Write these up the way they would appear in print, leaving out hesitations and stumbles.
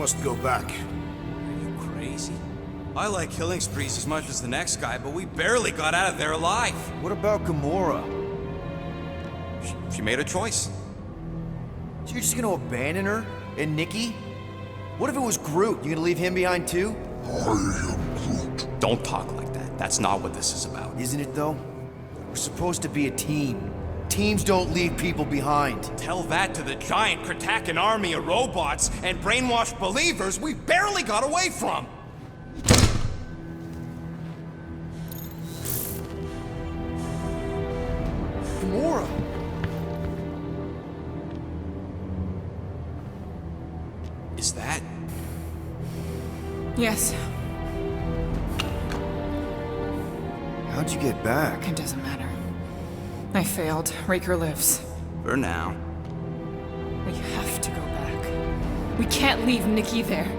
must go back. Are you crazy? I like killing sprees as much as the next guy, but we barely got out of there alive. What about Gamora? She made a choice. So you're just gonna abandon her? And Nikki? What if it was Groot? You gonna leave him behind too? I am Groot. Don't talk like that. That's not what this is about. Isn't it though? We're supposed to be a team. Teams don't leave people behind. Tell that to the giant Kratakan army of robots and brainwashed believers we barely got away from. Gamora! Is that? Yes, How'd you get back? it doesn't matter. I failed. Raker lives. For now. We have to go back. We can't leave Nikki there.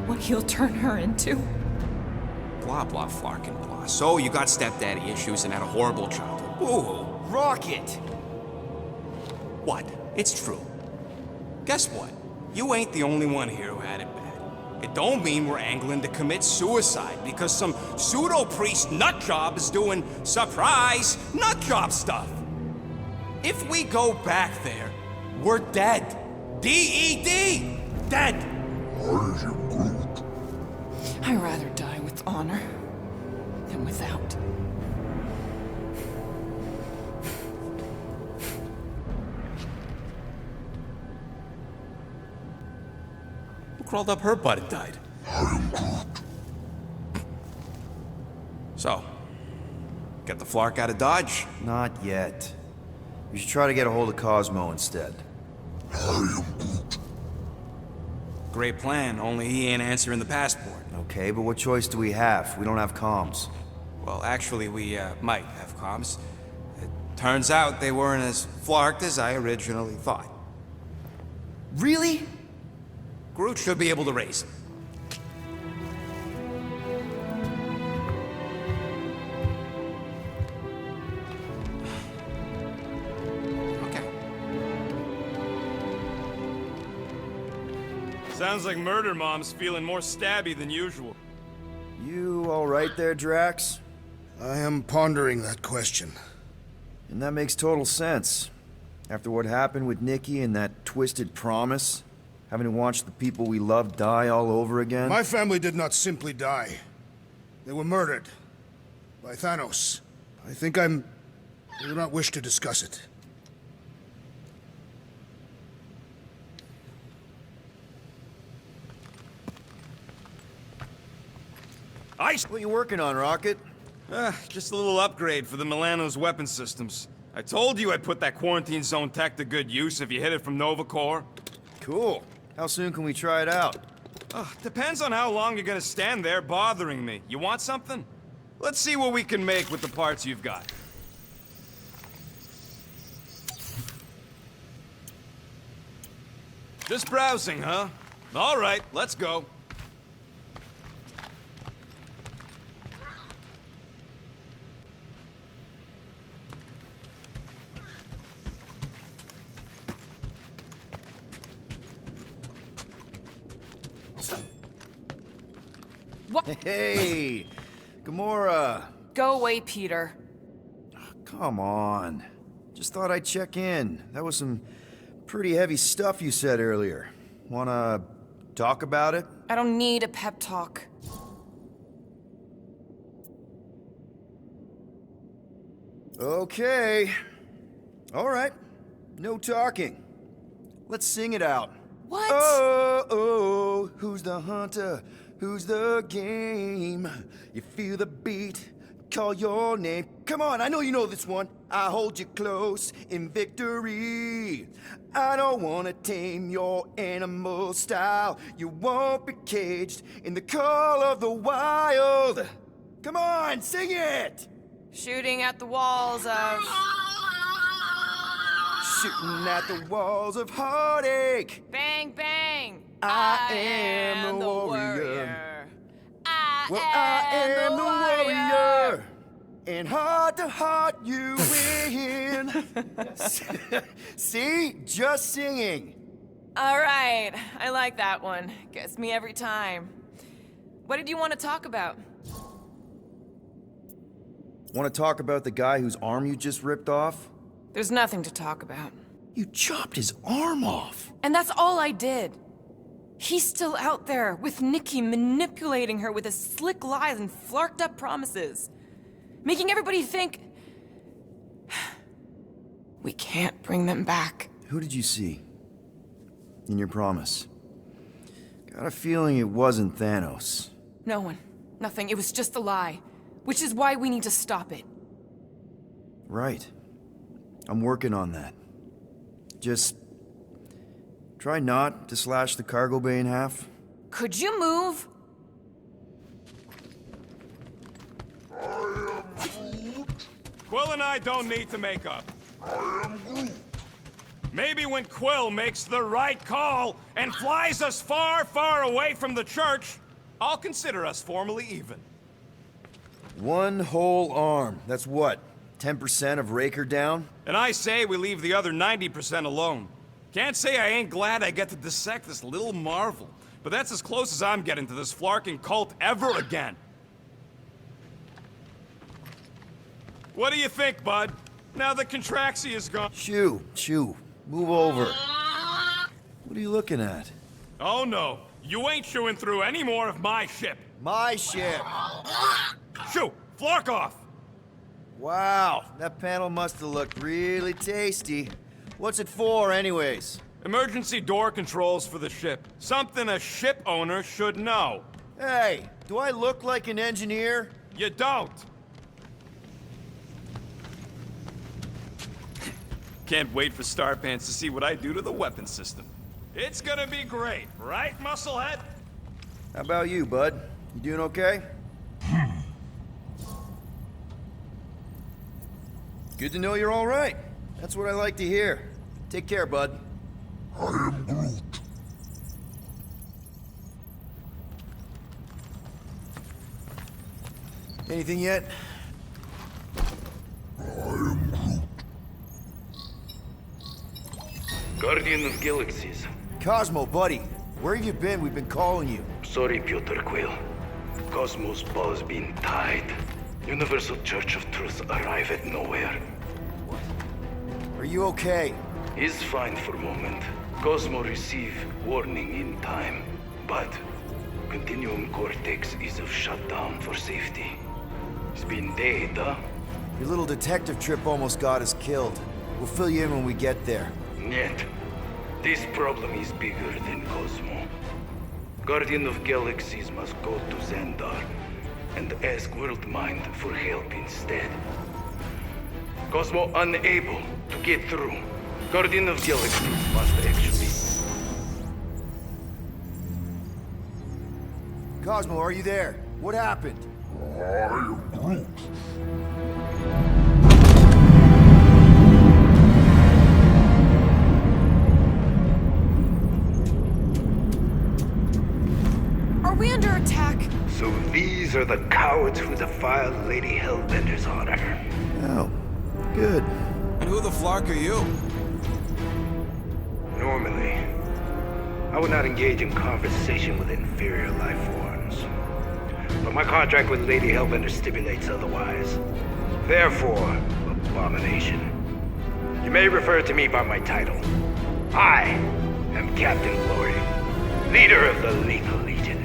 What he'll turn her into. Blah, blah, flarkin' blah. So you got stepdaddy issues and had a horrible childhood. Woo-hoo. Rocket! What? It's true. Guess what? You ain't the only one here who had it bad. It don't mean we're angling to commit suicide because some pseudo-priest nutjob is doing surprise nutjob stuff. If we go back there, we're dead. D-E-D! Dead! I am Groot. I'd rather die with honor than without. Who crawled up her butt and died? I am Groot. So, get the Flark out of Dodge? Not yet. We should try to get a hold of Cosmo instead. I am Groot. Great plan, only he ain't answering the passport. Okay, but what choice do we have? We don't have comms. Well, actually, we might have comms. It turns out they weren't as flarked as I originally thought. Really? Groot should be able to raise them. Okay. Sounds like Murder Mom's feeling more stabby than usual. You alright there, Drax? I am pondering that question. And that makes total sense. After what happened with Nikki and that twisted promise, having to watch the people we love die all over again. My family did not simply die. They were murdered. By Thanos. I do not wish to discuss it. What are you working on, Rocket? Just a little upgrade for the Milano's weapon systems. I told you I'd put that quarantine zone tech to good use if you hit it from Nova Corps. Cool. How soon can we try it out? Depends on how long you're gonna stand there bothering me. You want something? Let's see what we can make with the parts you've got. Just browsing, huh? All right, let's go. What? Hey! Gamora! Go away, Peter. Come on. Just thought I'd check in. That was some pretty heavy stuff you said earlier. Wanna talk about it? I don't need a pep talk. Okay. Alright. No talking. Let's sing it out. What? Oh, oh, who's the hunter? Who's the game? You feel the beat, call your name. Come on, I know you know this one. I hold you close in victory. I don't wanna tame your animal style. You won't be caged in the call of the wild. Come on, sing it! Shooting at the walls of... Shooting at the walls of heartache. Bang, bang! I am the warrior. I am the warrior. warrior. And heart to heart you win. See? Just singing. All right, I like that one. Gets me every time. What did you want to talk about? Want to talk about the guy whose arm you just ripped off? There's nothing to talk about. You chopped his arm off. And that's all I did. He's still out there, with Nikki manipulating her with his slick lies and flarked up promises. Making everybody think... we can't bring them back. Who did you see? In your promise? Got a feeling it wasn't Thanos. No one. Nothing. It was just a lie. Which is why we need to stop it. Right. I'm working on that. Just... try not to slash the cargo bay in half. Could you move? Quill and I don't need to make up. Maybe when Quill makes the right call and flies us far, far away from the church, I'll consider us formally even. One whole arm. That's what? 10% of Raker down? And I say we leave the other 90% alone. Can't say I ain't glad I get to dissect this little marvel, but that's as close as I'm getting to this flarking cult ever again. What do you think, bud? Now that Contraxi is gone... Chew. Move over. What are you looking at? Oh no, you ain't chewing through any more of my ship. My ship! Shoo! Flark off! Wow, that panel must have looked really tasty. What's it for, anyways? Emergency door controls for the ship. Something a ship owner should know. Hey, do I look like an engineer? You don't! Can't wait for Starpants to see what I do to the weapon system. It's gonna be great, right, Musclehead? How about you, bud? You doing okay? Good to know you're all right. That's what I like to hear. Take care, bud. I am Groot. Anything yet? I am Groot. Guardian of Galaxies. Cosmo, buddy. Where have you been? We've been calling you. Sorry, Piotr Quill. Cosmos ball's been tied. Universal Church of Truth arrive at nowhere. Are you okay? He's fine for a moment. Cosmo receive warning in time. But Continuum Cortex is of shutdown for safety. It's been dead, huh? Your little detective trip almost got us killed. We'll fill you in when we get there. Yet, this problem is bigger than Cosmo. Guardian of Galaxies must go to Xandar and ask Worldmind for help instead. Cosmo unable to get through. Guardian of Galaxies must actually... Cosmo, are you there? What happened? I am Groot. Are we under attack? So these are the cowards who defiled Lady Hellbender's honor. Oh, good. And who the flark are you? Normally, I would not engage in conversation with inferior life forms. But my contract with Lady Hellbender stipulates otherwise. Therefore, abomination. You may refer to me by my title. I am Captain Glory, leader of the Lethal Legion.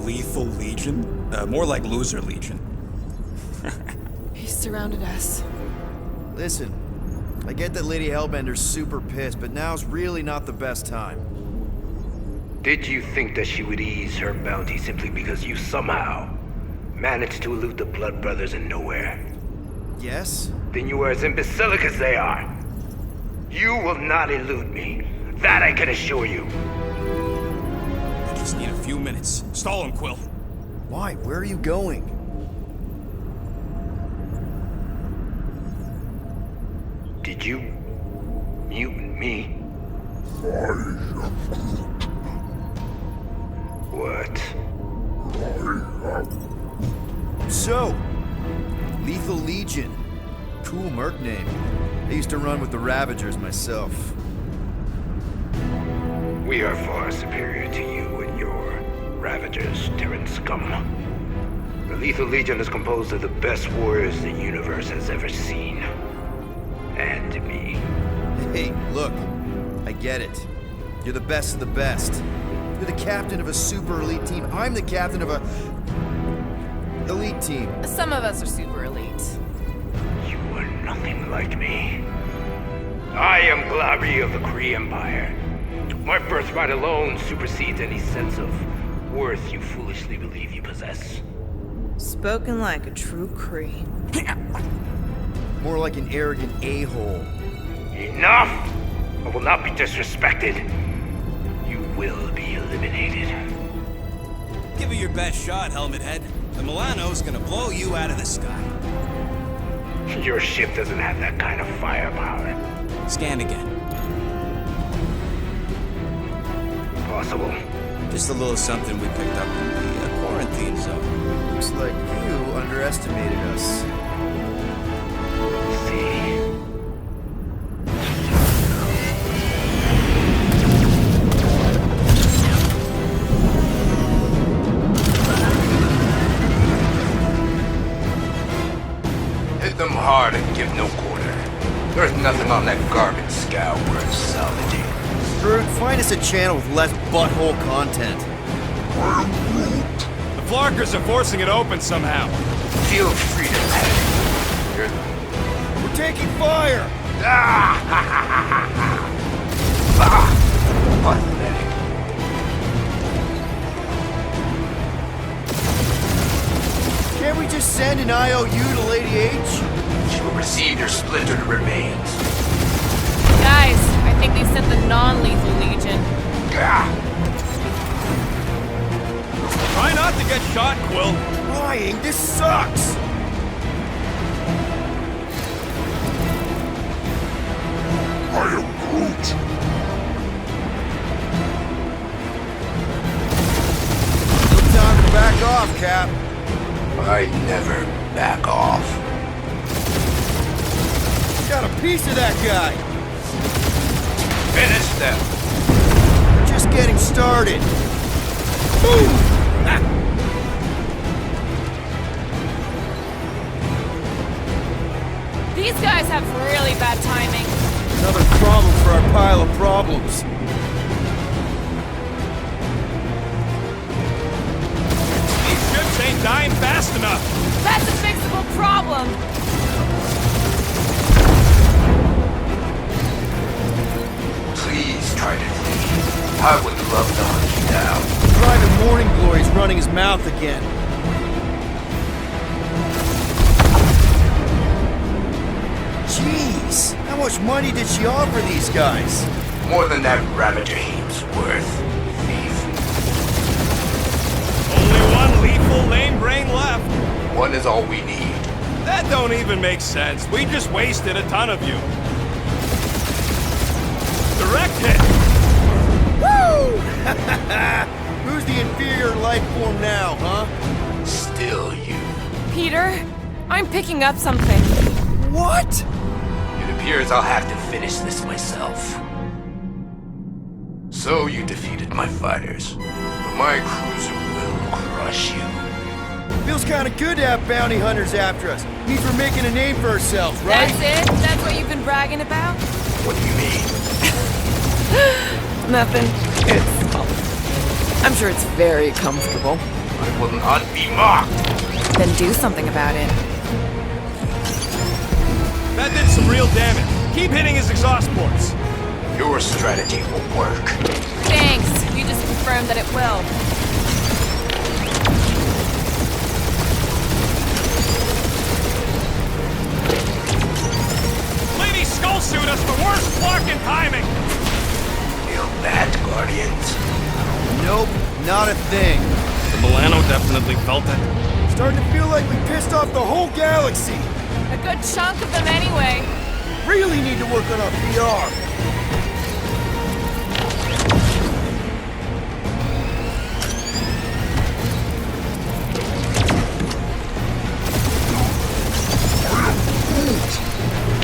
Lethal Legion? More like Loser Legion. He surrounded us. Listen, I get that Lady Hellbender's super pissed, but now's really not the best time. Did you think that she would ease her bounty simply because you somehow managed to elude the Blood Brothers in nowhere? Yes? Then you are as imbecilic as they are. You will not elude me. That I can assure you. I just need a few minutes. Stall him, Quill. Why? Where are you going? Did you mute me? I am Groot. What? I am... So, Lethal Legion. Cool merc name. I used to run with the Ravagers myself. We are far superior to you and your Ravagers, Terran scum. The Lethal Legion is composed of the best warriors the universe has ever seen. And me. Hey, look. I get it. You're the best of the best. You're the captain of a super elite team. I'm the captain of a... elite team. Some of us are super elite. You are nothing like me. I am Glari of the Kree Empire. My birthright alone supersedes any sense of worth you foolishly believe you possess. Spoken like a true Kree. More like an arrogant a-hole. Enough! I will not be disrespected. You will be eliminated. Give it your best shot, Helmet Head. The Milano's gonna blow you out of the sky. Your ship doesn't have that kind of firepower. Scan again. Possible. Just a little something we picked up in the quarantine zone. Looks like you underestimated us. See. Hit them hard and give no quarter. There's nothing on that garbage scow worth salvaging. Groot, find us a channel with less butthole content. The Flarkers are forcing it open somehow. Feel free to panic. You're... We're taking fire! Pathetic. Can't we just send an IOU to Lady H? She will receive your splintered remains. Guys, I think they sent the non-lethal Legion. Try not to get shot, Quill. Lying, this sucks! I am Groot. No time to back off, Cap. I never back off. Got a piece of that guy. Finish them. We're just getting started. Boom! These guys have really bad timing. Another problem for our pile of problems. These ships ain't dying fast enough. That's a fixable problem. Please try to flee. I would love to hunt you down. Private Morning Glory's running his mouth again. Jeez, how much money did she offer these guys? More than that Ravager heap's worth, thief. Only one lethal lame brain left. One is all we need. That don't even make sense. We just wasted a ton of you. Direct hit. Woo! Who's the inferior life form now, huh? Still you. Peter, I'm picking up something. What? It appears I'll have to finish this myself. So you defeated my fighters, but my cruiser will crush you. Feels kind of good to have bounty hunters after us. Means we're making a name for ourselves, right? That's it? That's what you've been bragging about? What do you mean? Nothing. I'm sure it's very comfortable. I will not be mocked. Then do something about it. That did some real damage. Keep hitting his exhaust ports. Your strategy will work. Thanks. You just confirmed that it will. Lady Skull Suit us the worst fucking timing. Feel that, Guardians? Nope, not a thing. The Milano definitely felt it. Starting to feel like we pissed off the whole galaxy. A good chunk of them anyway. Really need to work on our PR.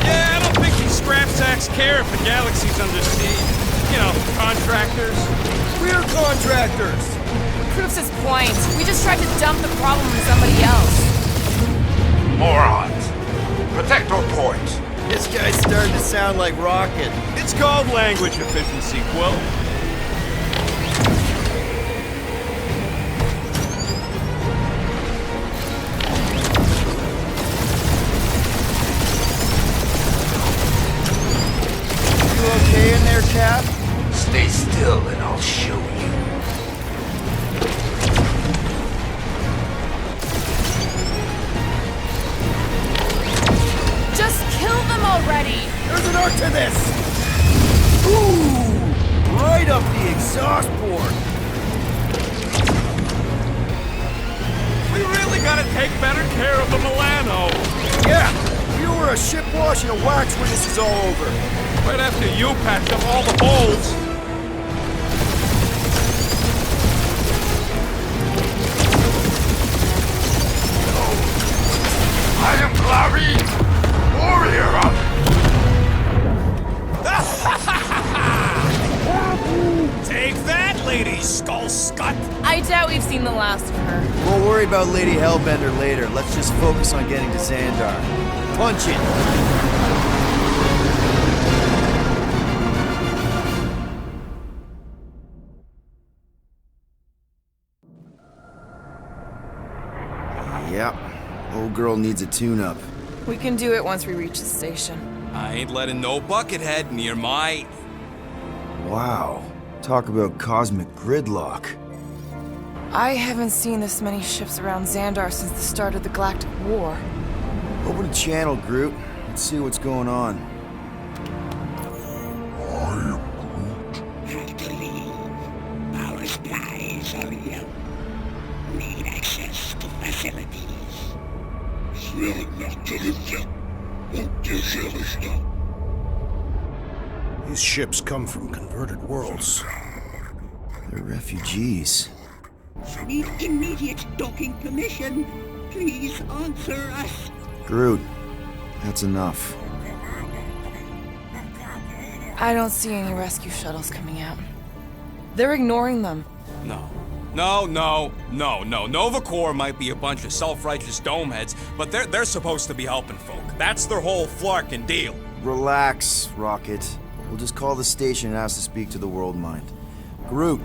Yeah, I don't think he's care if the galaxy's under siege. You know, contractors. We're contractors! Proves his point. We just tried to dump the problem on somebody else. Morons. Protect our port. This guy's starting to sound like Rocket. It's called language efficiency, Quill. You okay in there, Cap? Stay still and I'll show you. Just kill them already! There's an arc to this! Ooh! Right up the exhaust port! We really gotta take better care of the Milano. Yeah! You were a ship wash and a wax when this is all over. Right after you patched up all the holes. I am Clary, warrior of... Take that, Lady Skull Scut! I doubt we've seen the last of her. We'll worry about Lady Hellbender later. Let's just focus on getting to Xandar. Punch it! Yep. Old girl needs a tune-up. We can do it once we reach the station. I ain't letting no buckethead near my... Wow. Talk about cosmic gridlock. I haven't seen this many ships around Xandar since the start of the Galactic War. Open the channel, Groot. Let's see what's going on. Have to leave. Our supplies are low. Need access to facilities. These ships come from converted worlds. They're refugees. Need immediate docking permission. Please answer us. Groot, that's enough. I don't see any rescue shuttles coming out. They're ignoring them. No. Nova Corps might be a bunch of self-righteous domeheads, but they're supposed to be helping folk. That's their whole flarkin' deal. Relax, Rocket. We'll just call the station and ask to speak to the World Mind. Groot.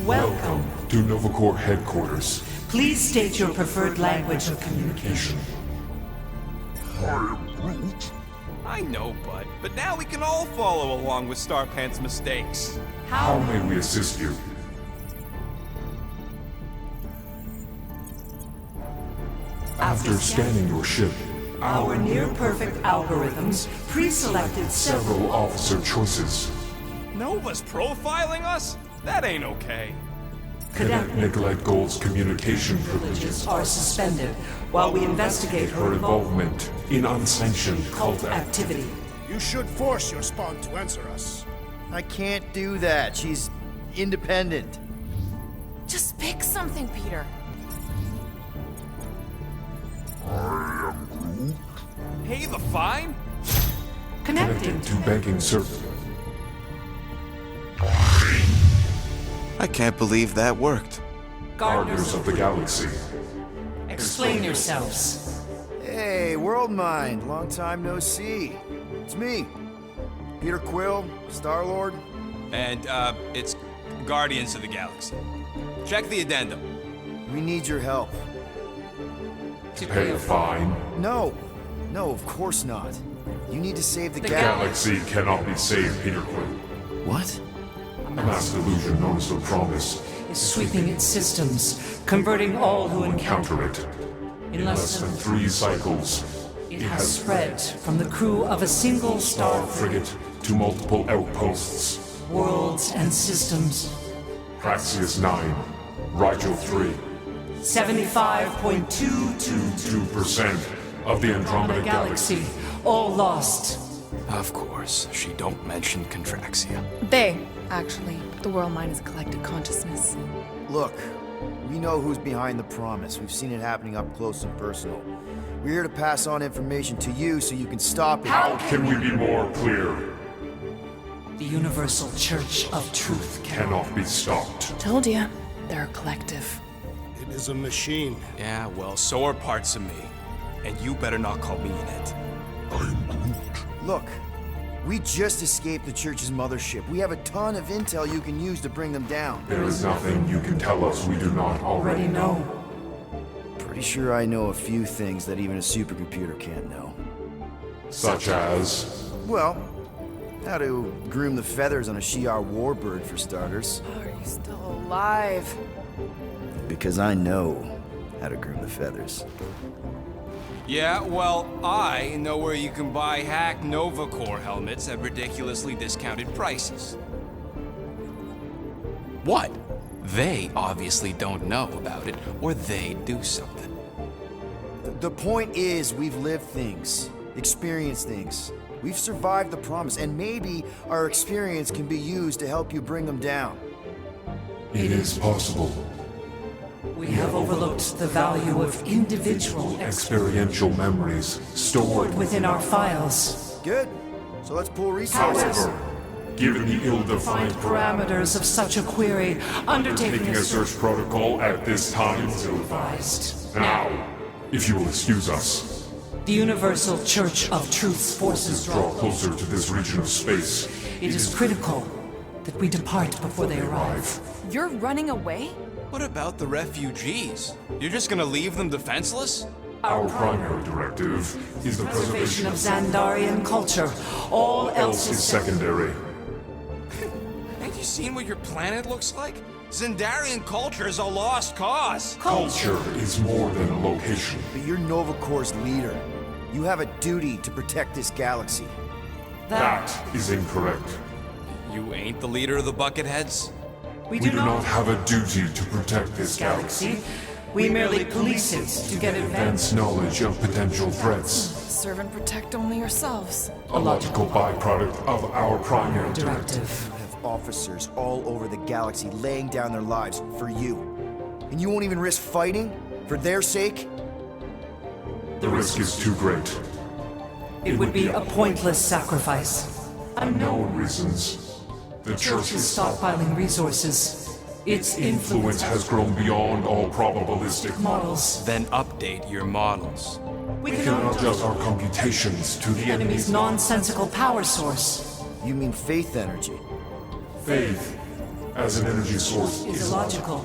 Welcome to Nova Corps headquarters. Please state your preferred language of communication. I know, bud, but now we can all follow along with Starpant's mistakes. How may we assist you? After scanning your ship, Our near-perfect algorithms pre-selected several officer choices. Nova's profiling us? That ain't okay. Cadet Nicolette Gold's communication privileges are suspended while we investigate her involvement in unsanctioned cult activity. You should force your spawn to answer us. I can't do that. She's independent. Just pick something, Peter. Pay the fine? Connected to banking server. I can't believe that worked. Gardeners of the Galaxy. Explain yourselves. Hey, World Mind. Long time no see. It's me. Peter Quill, Star-Lord. And, it's Guardians of the Galaxy. Check the addendum. We need your help. To pay a fine? No. No, of course not. You need to save the Galaxy cannot be saved, Peter Quill. What? A mass delusion known as the Promise is sweeping its systems, converting all who encounter it. In less than 3 cycles, it has spread from the crew of a single star frigate to multiple outposts, worlds and systems. Praxius 9, Rigel 3. 75.222% of the Andromeda Galaxy. All lost. Of course, she don't mention Contraxia. They, actually. The World Mind is a collective consciousness. Look, We know who's behind the promise. We've seen it happening up close and personal. We're here to pass on information to you so you can stop it. How can we be more clear? The Universal Church of Truth Cannot be stopped. Told ya. They're a collective. It is a machine. Yeah, well, so are parts of me. And you better not call me in it. Look, we just escaped the church's mothership. We have a ton of intel you can use to bring them down. There is nothing you can tell us we do not already know. Pretty sure I know a few things that even a supercomputer can't know. Such as... Well, how to groom the feathers on a Shi'ar warbird, for starters. Are you still alive? Because I know how to groom the feathers. Yeah, well, I know where you can buy hack Nova Core helmets at ridiculously discounted prices. What? They obviously don't know about it, or they'd do something. The point is, we've lived things, experienced things. We've survived the promise, and maybe our experience can be used to help you bring them down. It is possible. We have overlooked the value of individual Experiential memories stored within our files. Good. So let's pool resources. However, given the ill-defined Parameters of such a query, undertaking taking a search protocol at this time is ill-advised. Now, if you will excuse us, The Universal Church of Truth's forces draw closer to this region of space. It is critical that we depart before they arrive. You're running away? What about the refugees? You're just gonna leave them defenseless? Our primary directive is the preservation Of Xandarian culture. All else is is secondary. Ain't you seen what your planet looks like? Xandarian culture is a lost cause. Culture is more than a location. But you're Nova Corps' leader. You have a duty to protect this galaxy. That is incorrect. You ain't the leader of the Bucketheads? We We do not have a duty to protect this galaxy. galaxy. We merely police it to get advanced. Advance knowledge of potential threats. Serve and protect only yourselves. A logical byproduct of our primary directive. Directive. You have officers all over the galaxy laying down their lives for you. And you won't even risk fighting? For their sake? The risk is too great. It would be a pointless sacrifice. Unknown reasons. The church Is is stockpiling resources. Its influence has grown beyond all probabilistic. models. Then update your models. We We cannot cannot adjust our computations to the enemy's enemy's nonsensical power source. You mean faith energy? faith as an energy source Is is illogical.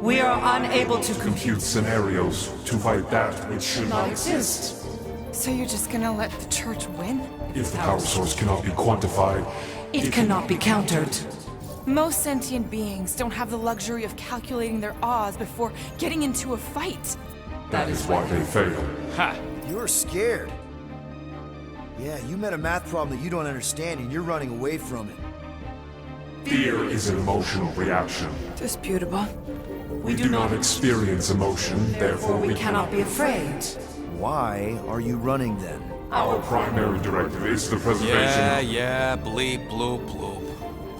We are unable to compute scenarios to fight that which should not not exist. So you're just gonna let the church win? If the power source cannot be quantified, It cannot be countered. Most sentient beings don't have the luxury of calculating their odds before getting into a fight. that is why they fail. Ha! You're scared. Yeah, you met a math problem that you don't understand and you're running away from it. Fear is an emotional reaction. Disputable. We do not experience emotion, therefore We cannot be afraid. Why are you running then? Our primary directive is the preservation Yeah, bleep, bloop, bloop.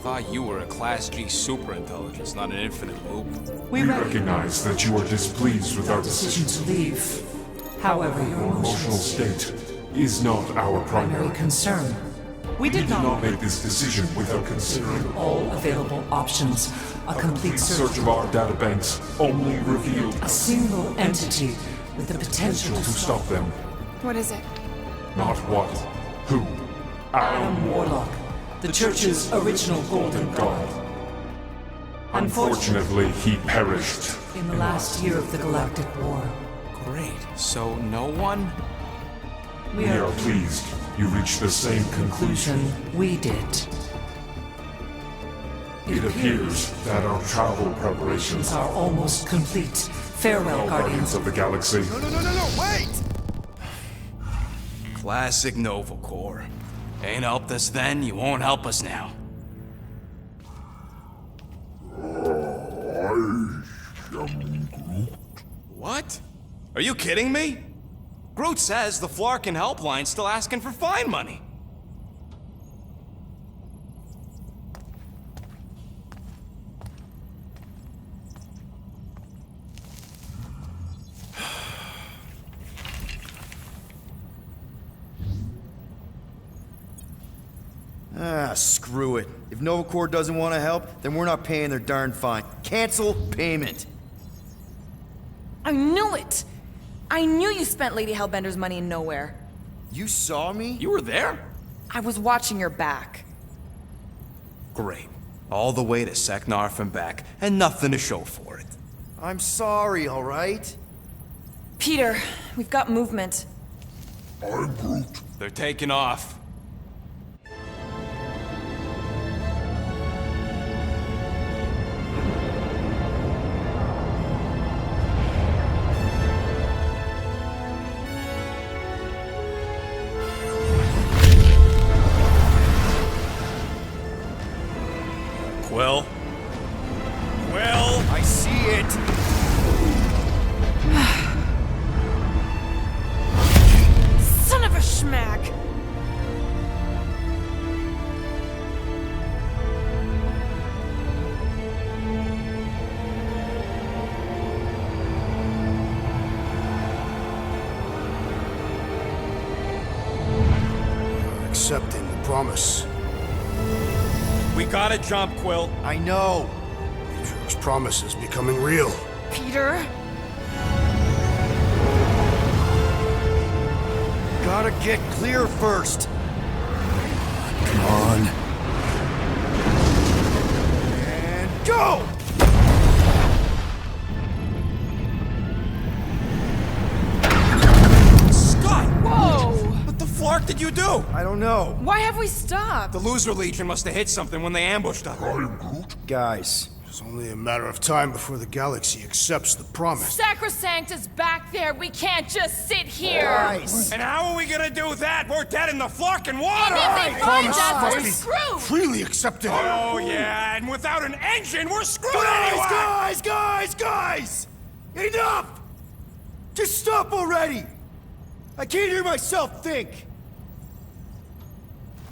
Thought you were a Class G superintelligence, not an infinite loop. We recognize that you are displeased with our Decision decisions. to leave. However, your Your emotional emotions state is not our primary primary. concern. We We did did not not make this decision without considering all available options. A complete complete search search of our databanks only revealed a single entity with the potential to stop them. What is it? Not what, who. Adam Warlock, the Church's original Golden God. Unfortunately, he perished. In the last year of the Galactic War, Great. So no one? we We are are pleased you reached the same conclusion. conclusion we did. It appears that our travel preparations Are almost complete. Farewell, Guardians Guardians. of the Galaxy. No, wait! Classic Nova Corps. Ain't helped us then, you won't help us now. What? Are you kidding me? Groot says the Flarkin helpline's still asking for fine money. Screw it. If Novacore doesn't want to help, then we're not paying their darn fine. Cancel payment. I knew it! I knew you spent Lady Hellbender's money in nowhere. You saw me? You were there? I was watching your back. Great. All the way to Seknarf and back, and nothing to show for it. I'm sorry, all right? Peter, we've got movement. I'm Groot. They're taking off. Quill? Quill? I see it. Son of a schmack! You're accepting the promise. We gotta jump, Quill. I know. Atrium's promise is becoming real. Peter? Gotta get clear first. Come on. And go! Scott! Whoa! What the flark did you do? I don't know. Why have we stopped? The Loser Legion must have hit something when they ambushed us. Guys, It's only a matter of time before the galaxy accepts the promise. Sacrosanct is back there. We can't just sit here. guys. And how are we gonna do that? We're dead in the flarkin' water! And if they find Promise us, must we're be screwed. freely accepted. Oh, yeah, and without an engine, we're screwed anyway! Guys! Enough! Just stop already! I can't hear myself think!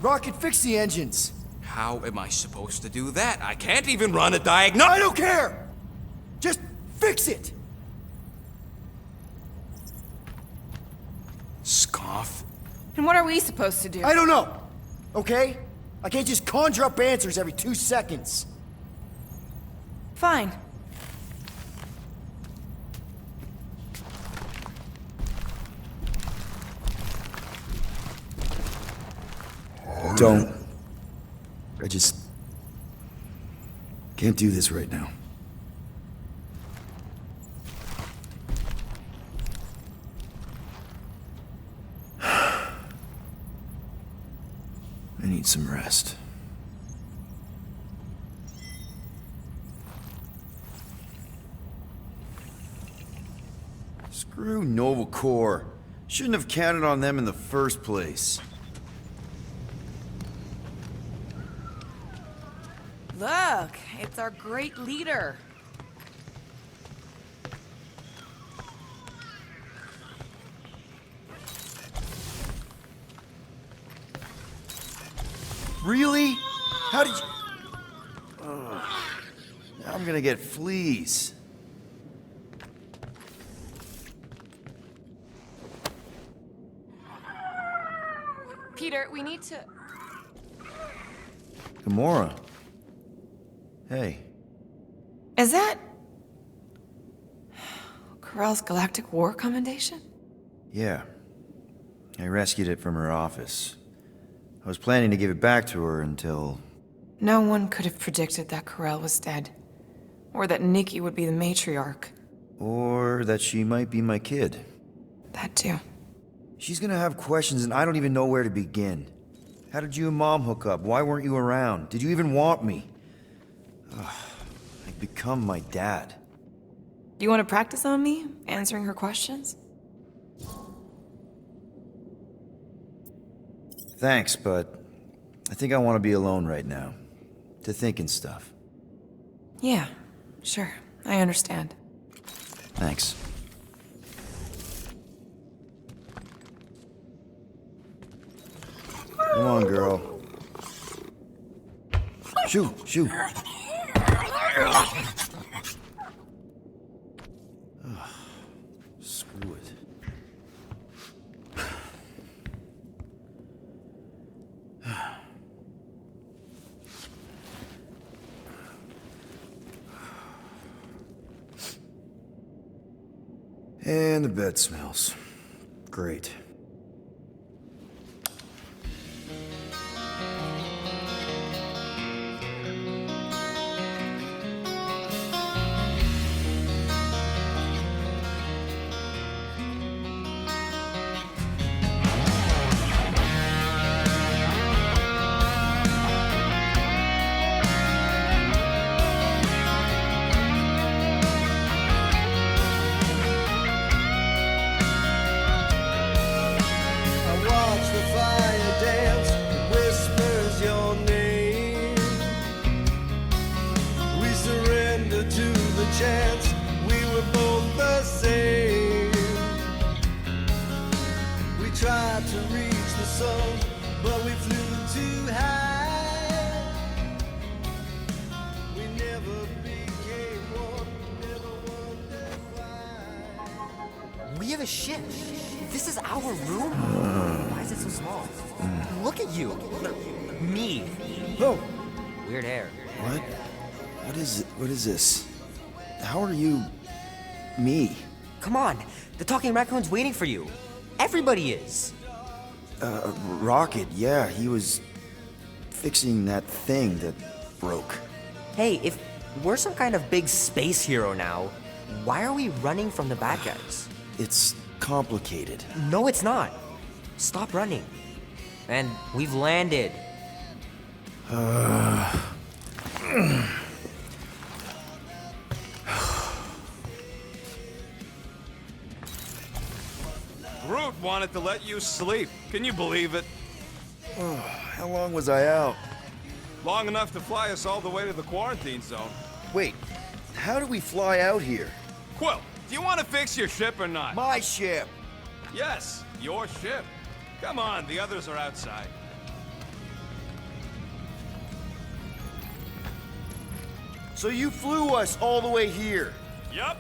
Rocket, fix the engines. How am I supposed to do that? I can't even run a diagnosis. I don't care! Just fix it! Scoff. And what are we supposed to do? I don't know, okay? I can't just conjure up answers every 2 seconds. Fine. Don't. I just can't do this right now. I need some rest. Screw Novacore. Shouldn't have counted on them in the first place. Look, it's our great leader. Really? How did you... Ugh. Now I'm gonna get fleas. Peter, we need to... Gamora. Hey. Is that... Corell's Galactic War Commendation? Yeah. I rescued it from her office. I was planning to give it back to her until... No one could have predicted that Corell was dead. Or that Nikki would be the matriarch. Or that she might be my kid. That too. She's gonna have questions and I don't even know where to begin. How did you and Mom hook up? Why weren't you around? Did you even want me? Ugh, I've become my dad. Do you want to practice on me, answering her questions? Thanks, but I think I want to be alone right now. To think and stuff. Yeah, sure. I understand. Thanks. Come on, girl. Shoo, shoo. Ugh, screw it. And the bed smells. Great. Chance we were both the same. We tried to reach the sun, but we flew too high. We never became one, never wondered why. We have a ship. This is our room? Why is it so small? Look at you. Me. Oh. Weird hair. What? What is it? What is this? How are you... me? Come on, the talking raccoon's waiting for you. Everybody is. Rocket, yeah, he was fixing that thing that broke. Hey, if we're some kind of big space hero now, why are we running from the bad guys? It's complicated. No, it's not. Stop running. And we've landed. Groot wanted to let you sleep. Can you believe it? How long was I out? Long enough to fly us all the way to the quarantine zone. Wait, how do we fly out here? Quill, do you want to fix your ship or not? My ship! Yes, your ship. Come on, the others are outside. So you flew us all the way here? Yup.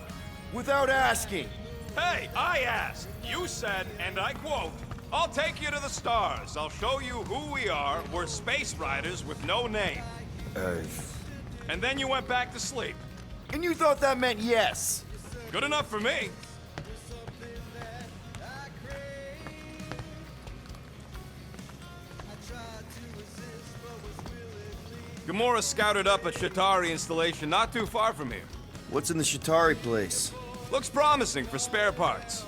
Without asking? Hey, I asked. You said, and I quote, "I'll take you to the stars. I'll show you who we are. We're space riders with no name." And then you went back to sleep. And you thought that meant yes? Good enough for me. Gamora scouted up a Shatari installation not too far from here. What's in the Shatari place? Looks promising for spare parts.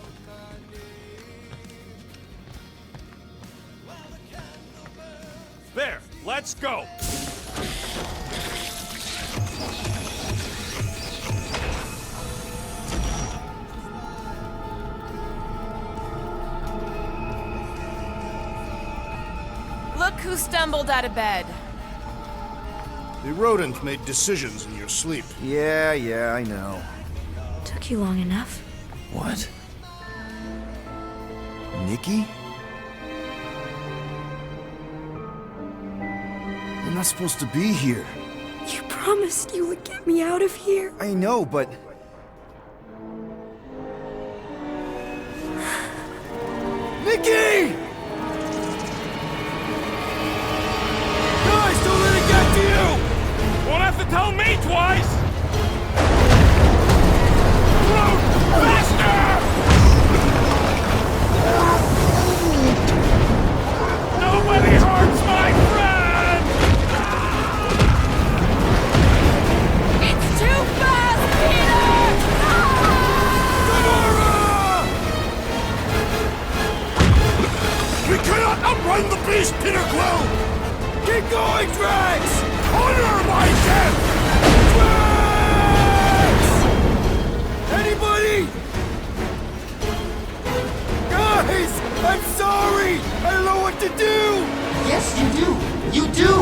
There, let's go. Look who stumbled out of bed. The rodent made decisions in your sleep. Yeah, I know. Took you long enough. What? Nikki? I'm not supposed to be here. You promised you would get me out of here. I know, but... Nikki! Guys, don't let it get to you! Won't have to tell me twice! Groot, faster! Nobody hurts my friend! It's too fast, Peter! We cannot outrun the beast, Peter Quill! Keep going, Drax! Honor my death! Drax! Anybody? Guys, I'm sorry! I don't know what to do! Yes, you do! You do!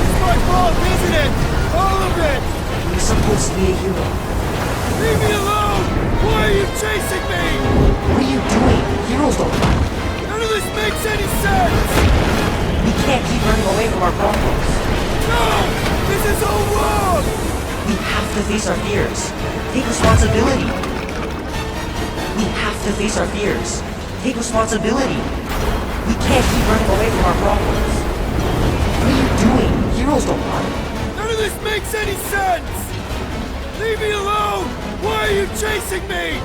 It's my fault, isn't it? All of it! You're supposed to be a hero. Leave me alone! Why are you chasing me? What are you doing? Heroes don't run. None of this makes any sense! We can't keep running away from our problems. No! This is all wrong! We have to face our fears. Take responsibility. We have to face our fears. Take responsibility. We can't keep running away from our problems. What are you doing? Heroes don't run. None of this makes any sense! Leave me alone! Why are you you chasing me?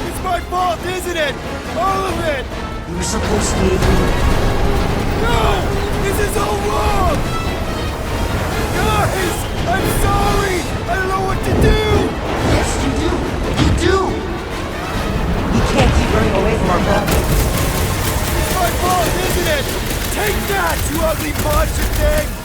It's my fault, isn't it? All of it! You were supposed to be able No! This is all wrong! Guys! I'm sorry! I don't know what to do! Yes, you do! You do! We can't keep running away from our problems. It's my fault, isn't it? Take that, you ugly monster thing!